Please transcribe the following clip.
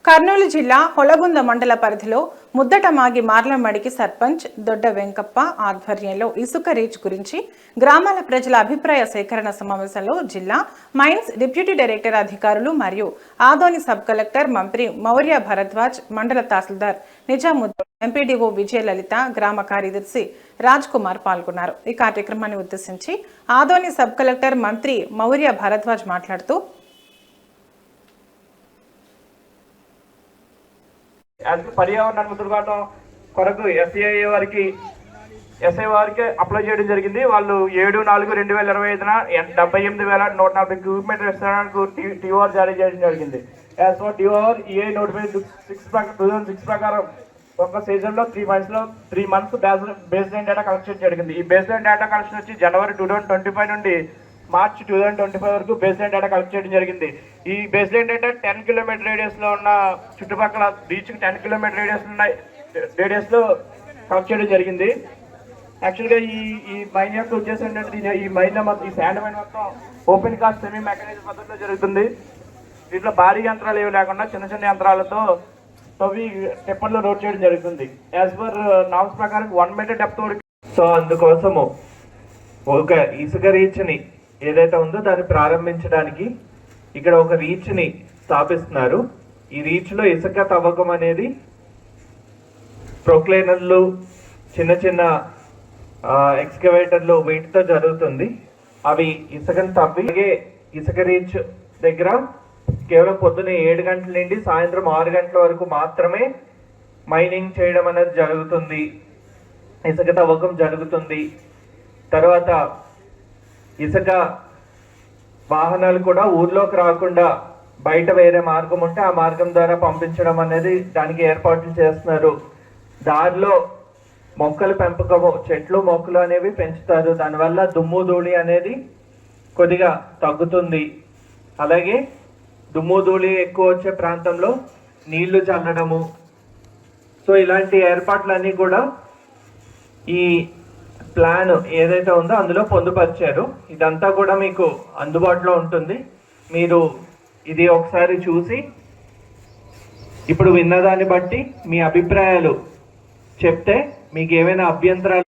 కర్నూలు జిల్లా హొలగుంద మండల పరిధిలో ముద్దటమాగి మార్లమడికి సర్పంచ్ దొడ్డ వెంకప్ప ఆధ్వర్యంలో ఇసుక రీచ్ గురించి గ్రామాల ప్రజల అభిప్రాయ సేకరణ సమావేశంలో జిల్లా మైన్స్ డిప్యూటీ డైరెక్టర్ అధికారులు మరియు ఆదోని సబ్ కలెక్టర్ మంత్రి మౌర్య భరద్వాజ్, మండల తహసీల్దార్ నిజాముద్దీన్, ఎంపీడీఓ విజయలలిత, గ్రామ కార్యదర్శి రాజ్ కుమార్ పాల్గొన్నారు. ఈ కార్యక్రమాన్ని ఉద్దేశించి ఆదోని సబ్ కలెక్టర్ మంత్రి మౌర్య భరద్వాజ్ మాట్లాడుతూ పర్యావరణ ముద్రగాటం కొరకు ఎస్ఐ వారికి అప్లై చేయడం జరిగింది. వాళ్ళు 7/4/2025 78,140 క్యూబిక్ మీటర్ విస్తరణకు టీఓఆర్ జారీ చేయడం జరిగింది. As for TOR EA notified 2006 ప్రకారం ఒక సీజన్ లో 3 months base line data collection జరిగింది. ఈ బేస్ లైన్ డేటా కలెక్షన్ వచ్చి జనవరి 2025 నుండి మార్చ్ 2025 వరకు బేస్ లైన్ డేటా కలెక్ట్ చేయడం జరిగింది. ఈ base line data 10 kilometre radius లో ఉన్న చుట్టుపక్కల బీచ్ 10 కిలోమీటర్ రేడియస్ లో కలెక్ట్ చేయడం జరిగింది. యాక్చువల్ గా ఈ మైన్ యొక్క ఉద్దేశం ఏంటంటే ఈ శాండ్ మైన్ మొత్తం ఓపెన్ కాస్ట్ సెమీ మెకానిజం పద్ధతిలో జరుగుతుంది. దీంట్లో భారీ యంత్రాలు ఏవి లేకుండా చిన్న చిన్న యంత్రాలతో తవ్వి టెప్పర్లో రోడ్ చేయడం జరుగుతుంది. యాజ్ పర్ నామ్స్ ప్రకారం 1 మీటర్ డెప్త్ వరకు. సో అందుకోసము ఒక ఇసుక రీచ్ని ఏదైతే ఉందో దాన్ని ప్రారంభించడానికి ఇక్కడ ఒక రీచ్ని స్థాపిస్తున్నారు. ఈ రీచ్లో ఇసుక తవ్వకం అనేది ప్రొక్లైనర్లు, చిన్న చిన్న ఎక్స్కవేటర్లు వీటితో జరుగుతుంది. అవి ఇసుకను తవ్వి ఇసుక రీచ్ దగ్గర కేవలం పొద్దున్న 7 గంటల నుండి సాయంత్రం 6 గంటల వరకు మాత్రమే మైనింగ్ చేయడం అనేది జరుగుతుంది, ఇసుక తవ్వకం జరుగుతుంది. తర్వాత ఇసుక వాహనాలు కూడా ఊర్లోకి రాకుండా బయట వేరే మార్గం ఉంటే ఆ మార్గం ద్వారా పంపించడం అనేది దానికి ఏర్పాట్లు చేస్తున్నారు. దారిలో మొక్కల పెంపకము, చెట్లు మొక్కలు అనేవి పెంచుతారు. దానివల్ల దుమ్ము ధూళి అనేది కొద్దిగా తగ్గుతుంది. అలాగే దుమ్ము ధూళి ఎక్కువ వచ్చే ప్రాంతంలో నీళ్లు చల్లడము, సో ఇలాంటి ఏర్పాట్లన్నీ కూడా ఈ ప్లాన్ ఏదైతే ఉందో అందులో పొందుపరిచారు. ఇదంతా కూడా మీకు అందుబాటులో ఉంటుంది. మీరు ఇది ఒకసారి చూసి ఇప్పుడు విన్నదాన్ని బట్టి మీ అభిప్రాయాలు చెప్తే మీకు ఏమైనా అభ్యంతరాలు